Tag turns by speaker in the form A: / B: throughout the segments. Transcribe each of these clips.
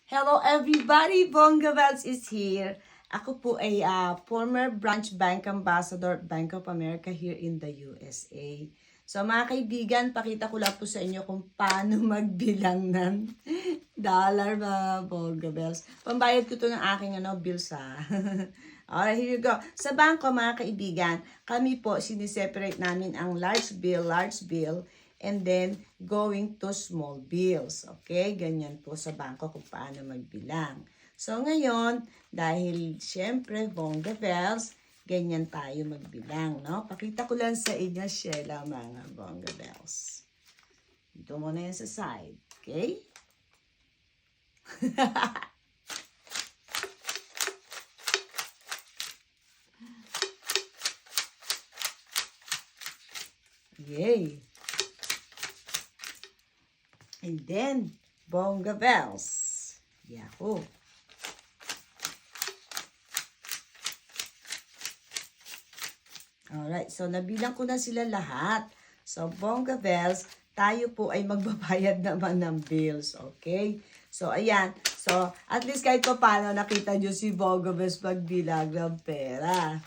A: Hello everybody! Bongga Bells is here. Ako po ay former branch bank ambassador Bank of America here in the USA. So mga kaibigan, pakita ko lang po sa inyo kung paano magbilang ng dollar mga Bongga Bells. Pambayad ko to ng aking bills Alright, here you go. Sa bangko mga kaibigan, kami po siniseparate namin ang large bill, and then going to small bills. Okay? Ganyan po sa bangko kung paano magbilang. So ngayon, dahil syempre Bongga Bells, ganyan tayo magbilang, no? Pakita ko lang sa inyo, Sheila, mga Bongga Bells. Ito muna yan sa side. Okay? Yay! And then, Bongga Bells. Yahoo! Alright, so nabilang ko na sila lahat. So, Bongga Bells, tayo po ay magbabayad naman ng bills. Okay? So, ayan. So, at least kahit pa paano nakita nyo si Bongga Bells magbilang ng pera.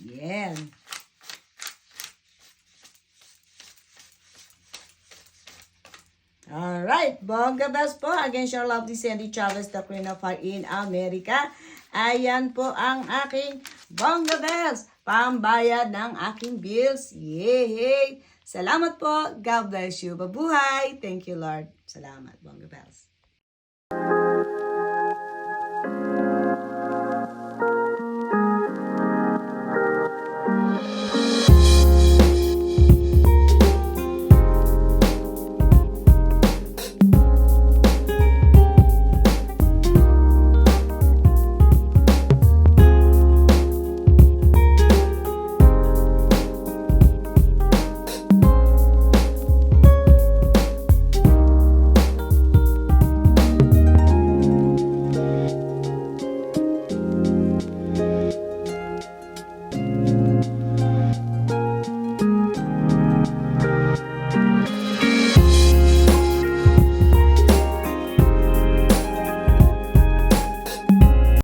A: Yan. Alright, Bongga Bells po. Again, your lovely Sandy Chavez, the Queen of Fire in America. Ayan po ang aking Bongga Bells. Pambayad ng aking bills. Yay! Salamat po. God bless you. Mabuhay. Thank you, Lord. Salamat, Bongga Bells.